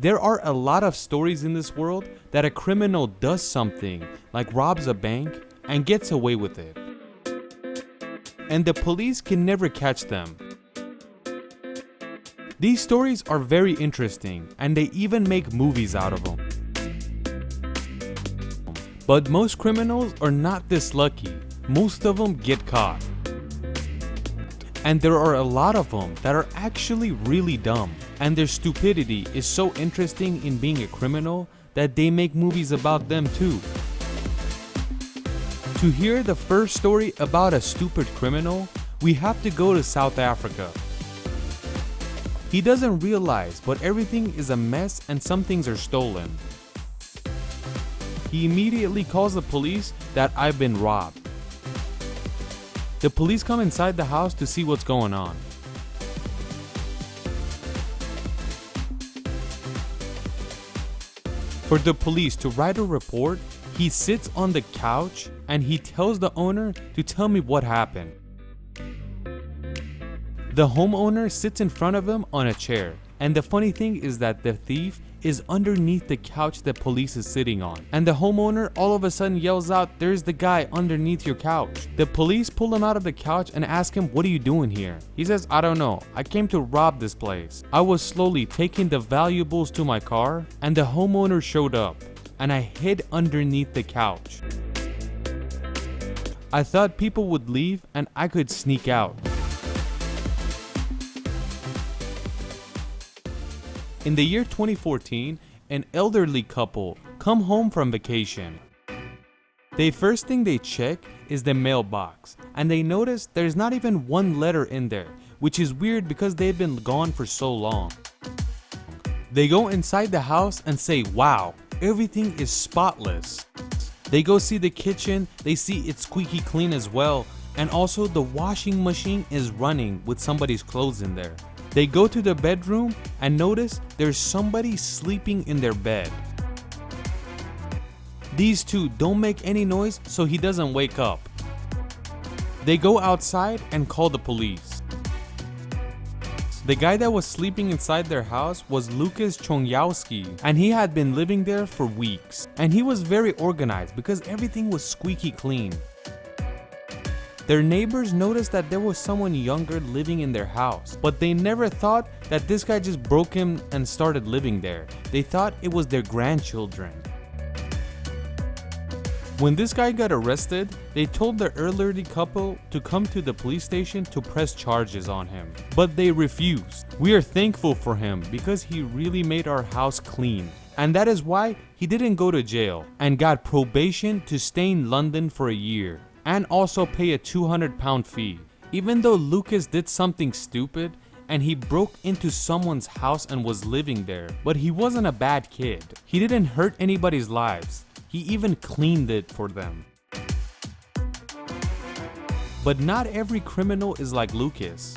There are a lot of stories in this world that a criminal does something, like robs a bank, and gets away with it. And the police can never catch them. These stories are very interesting, and they even make movies out of them. But most criminals are not this lucky. Most of them get caught. And there are a lot of them that are actually really dumb. And their stupidity is so interesting in being a criminal that they make movies about them too. To hear the first story about a stupid criminal, we have to go to South Africa. He doesn't realize, but everything is a mess and some things are stolen. He immediately calls the police that I've been robbed. The police come inside the house to see what's going on. For the police to write a report, he sits on the couch and he tells the owner to tell me what happened. The homeowner sits in front of him on a chair, and the funny thing is that the thief is underneath the couch the police is sitting on. And the homeowner all of a sudden yells out, "There's the guy underneath your couch." The police pull him out of the couch and ask him, "What are you doing here?" He says, "I don't know. I came to rob this place. I was slowly taking the valuables to my car and the homeowner showed up and I hid underneath the couch. I thought people would leave and I could sneak out." In the year 2014, an elderly couple come home from vacation. The first thing they check is the mailbox, and they notice there's not even one letter in there, which is weird because they've been gone for so long. They go inside the house and say, "Wow, everything is spotless." They go see the kitchen, they see it's squeaky clean as well, and also the washing machine is running with somebody's clothes in there. They go to the bedroom and notice there's somebody sleeping in their bed. These two don't make any noise so he doesn't wake up. They go outside and call the police. The guy that was sleeping inside their house was Lucas Chongyowski, and he had been living there for weeks. And he was very organized because everything was squeaky clean. Their neighbors noticed that there was someone younger living in their house, but they never thought that this guy just broke in and started living there. They thought it was their grandchildren. When this guy got arrested, they told the elderly couple to come to the police station to press charges on him, but they refused. We are thankful for him because he really made our house clean. And that is why he didn't go to jail and got probation to stay in London for a year. And also pay a £200 fee. Even though Lucas did something stupid and he broke into someone's house and was living there, but he wasn't a bad kid. He didn't hurt anybody's lives. He even cleaned it for them. But not every criminal is like Lucas.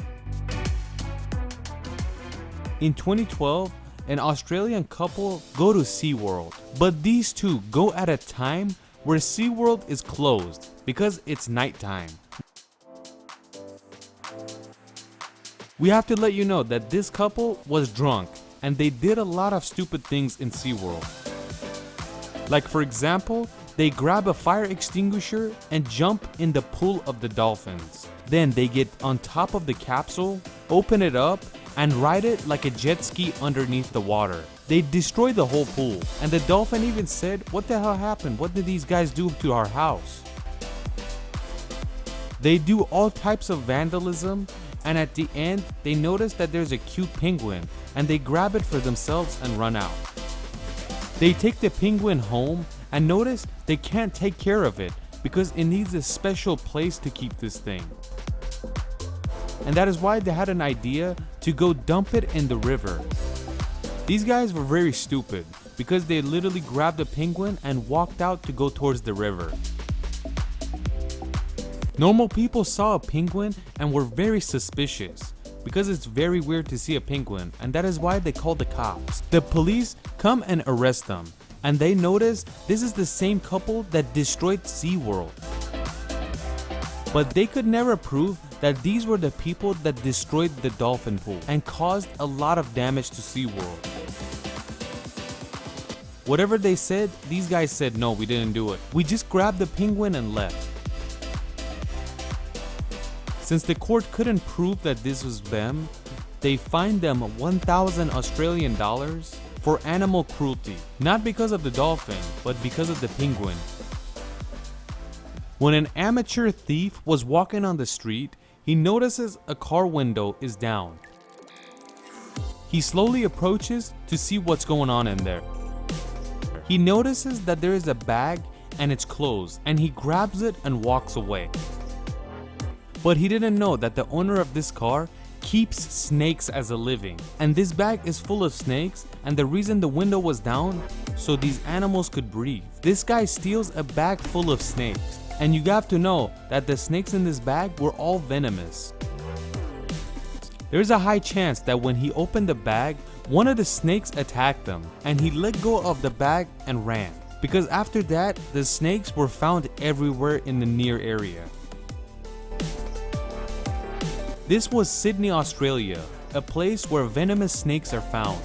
In 2012, an Australian couple go to SeaWorld, but these two go at a time where SeaWorld is closed because it's nighttime. We have to let you know that this couple was drunk and they did a lot of stupid things in SeaWorld. Like for example, they grab a fire extinguisher and jump in the pool of the dolphins. Then they get on top of the capsule, open it up, and ride it like a jet ski underneath the water. They destroyed the whole pool, and the dolphin even said, "What the hell happened? What did these guys do to our house?" They do all types of vandalism, and at the end, they notice that there's a cute penguin, and they grab it for themselves and run out. They take the penguin home and notice they can't take care of it because it needs a special place to keep this thing. And that is why they had an idea to go dump it in the river. These guys were very stupid because they literally grabbed a penguin and walked out to go towards the river. Normal people saw a penguin and were very suspicious because it's very weird to see a penguin, and that is why they called the cops. The police come and arrest them, and they notice this is the same couple that destroyed SeaWorld. But they could never prove that these were the people that destroyed the dolphin pool and caused a lot of damage to SeaWorld. Whatever they said, these guys said no, we didn't do it. We just grabbed the penguin and left. Since the court couldn't prove that this was them, they fined them 1,000 Australian dollars for animal cruelty. Not because of the dolphin, but because of the penguin. When an amateur thief was walking on the street, he notices a car window is down. He slowly approaches to see what's going on in there. He notices that there is a bag and it's closed, and he grabs it and walks away. But he didn't know that the owner of this car keeps snakes as a living, and this bag is full of snakes, and the reason the window was down, so these animals could breathe. This guy steals a bag full of snakes, and you have to know that the snakes in this bag were all venomous. There's a high chance that when he opened the bag, one of the snakes attacked him, and he let go of the bag and ran. Because after that, the snakes were found everywhere in the near area. This was Sydney, Australia, a place where venomous snakes are found.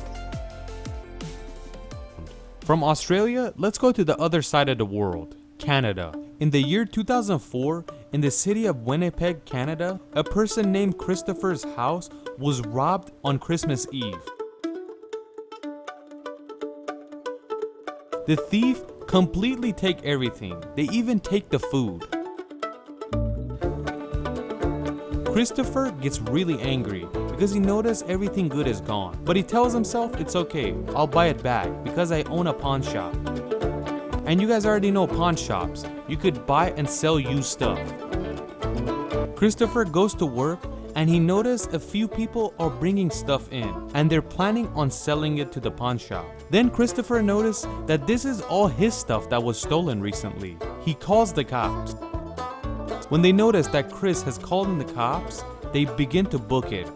From Australia, let's go to the other side of the world, Canada. In the year 2004, in the city of Winnipeg, Canada, a person named Christopher's house was robbed on Christmas Eve. The thief completely take everything. They even take the food. Christopher gets really angry because he noticed everything good is gone. But he tells himself it's okay, I'll buy it back because I own a pawn shop. And you guys already know pawn shops. You could buy and sell used stuff. Christopher goes to work and he noticed a few people are bringing stuff in and they're planning on selling it to the pawn shop. Then Christopher noticed that this is all his stuff that was stolen recently. He calls the cops. When they notice that Chris has called in the cops, they begin to book it.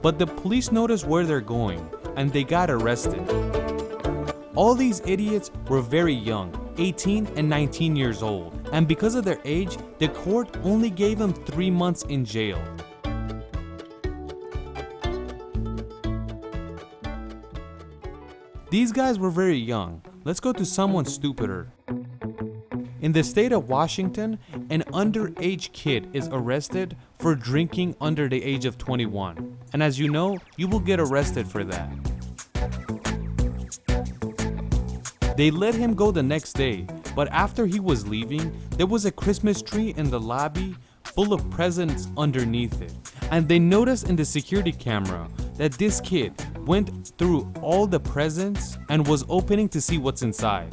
But the police notice where they're going and they got arrested. All these idiots were very young, 18 and 19 years old, and because of their age, the court only gave them 3 months in jail. These guys were very young. Let's go to someone stupider. In the state of Washington, an underage kid is arrested for drinking under the age of 21. And as you know, you will get arrested for that. They let him go the next day, but after he was leaving, there was a Christmas tree in the lobby full of presents underneath it. And they noticed in the security camera that this kid went through all the presents and was opening to see what's inside.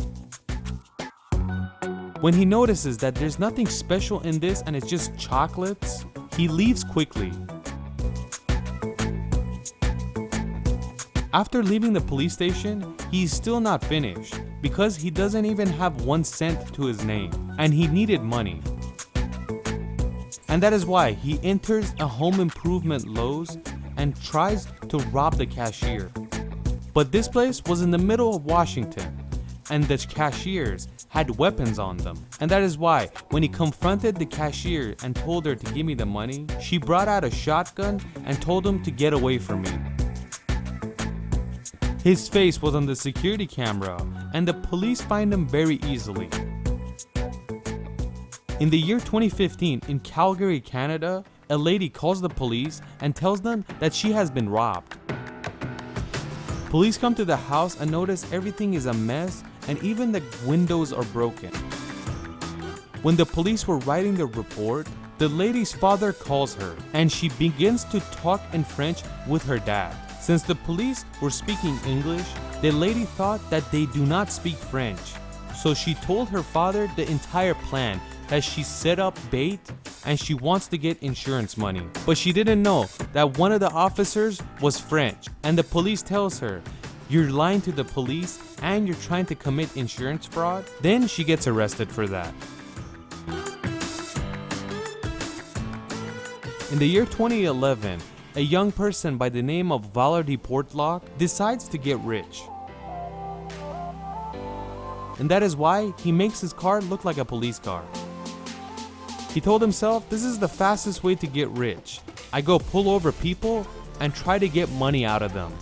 When he notices that there's nothing special in this and it's just chocolates, he leaves quickly. After leaving the police station, he's still not finished because he doesn't even have 1 cent to his name and he needed money. And that is why he enters a home improvement Lowe's and tries to rob the cashier. But this place was in the middle of Washington and the cashiers had weapons on them. And that is why when he confronted the cashier and told her to give me the money, she brought out a shotgun and told him to get away from me. His face was on the security camera and the police find him very easily. In the year 2015 in Calgary, Canada, a lady calls the police and tells them that she has been robbed. Police come to the house and notice everything is a mess and even the windows are broken. When the police were writing the report, the lady's father calls her and she begins to talk in French with her dad. Since the police were speaking English, the lady thought that they do not speak French. So she told her father the entire plan, that she set up bait and she wants to get insurance money. But she didn't know that one of the officers was French and the police tells her, "You're lying to the police and you're trying to commit insurance fraud." Then she gets arrested for that. In the year 2011, a young person by the name of Valerdi Portlock decides to get rich. And that is why he makes his car look like a police car. He told himself, this is the fastest way to get rich. I go pull over people and try to get money out of them.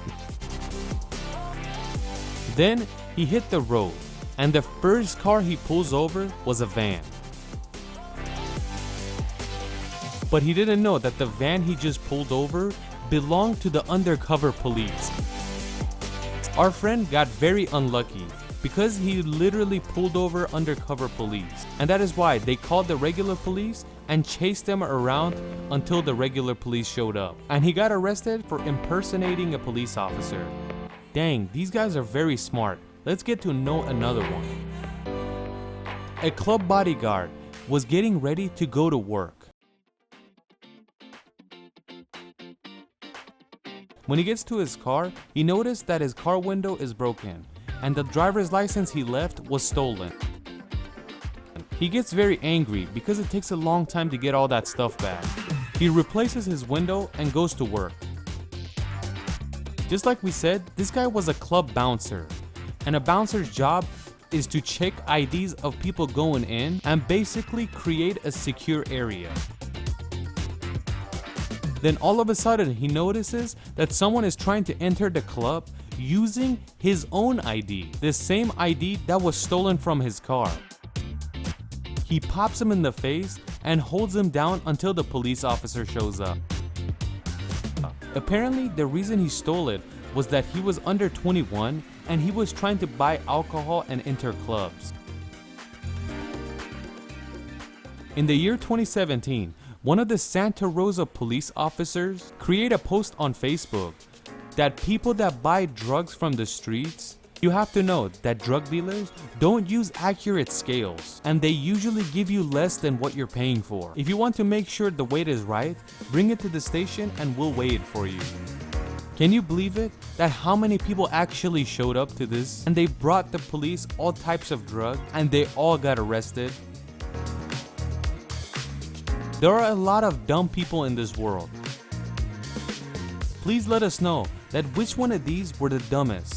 Then he hit the road, and the first car he pulls over was a van. But he didn't know that the van he just pulled over belonged to the undercover police. Our friend got very unlucky because he literally pulled over undercover police, and that is why they called the regular police and chased them around until the regular police showed up, and he got arrested for impersonating a police officer. Dang, these guys are very smart. Let's get to know another one. A club bodyguard was getting ready to go to work. When he gets to his car, he noticed that his car window is broken and the driver's license he left was stolen. He gets very angry because it takes a long time to get all that stuff back. He replaces his window and goes to work. Just like we said, this guy was a club bouncer, and a bouncer's job is to check IDs of people going in and basically create a secure area. Then all of a sudden he notices that someone is trying to enter the club using his own ID, the same ID that was stolen from his car. He pops him in the face and holds him down until the police officer shows up. Apparently the reason he stole it was that he was under 21 and he was trying to buy alcohol and enter clubs. In the year 2017, one of the Santa Rosa police officers created a post on Facebook that people that buy drugs from the streets, you have to know that drug dealers don't use accurate scales and they usually give you less than what you're paying for. If you want to make sure the weight is right, bring it to the station and we'll weigh it for you. Can you believe it? That how many people actually showed up to this and they brought the police all types of drugs and they all got arrested? There are a lot of dumb people in this world. Please let us know that which one of these were the dumbest.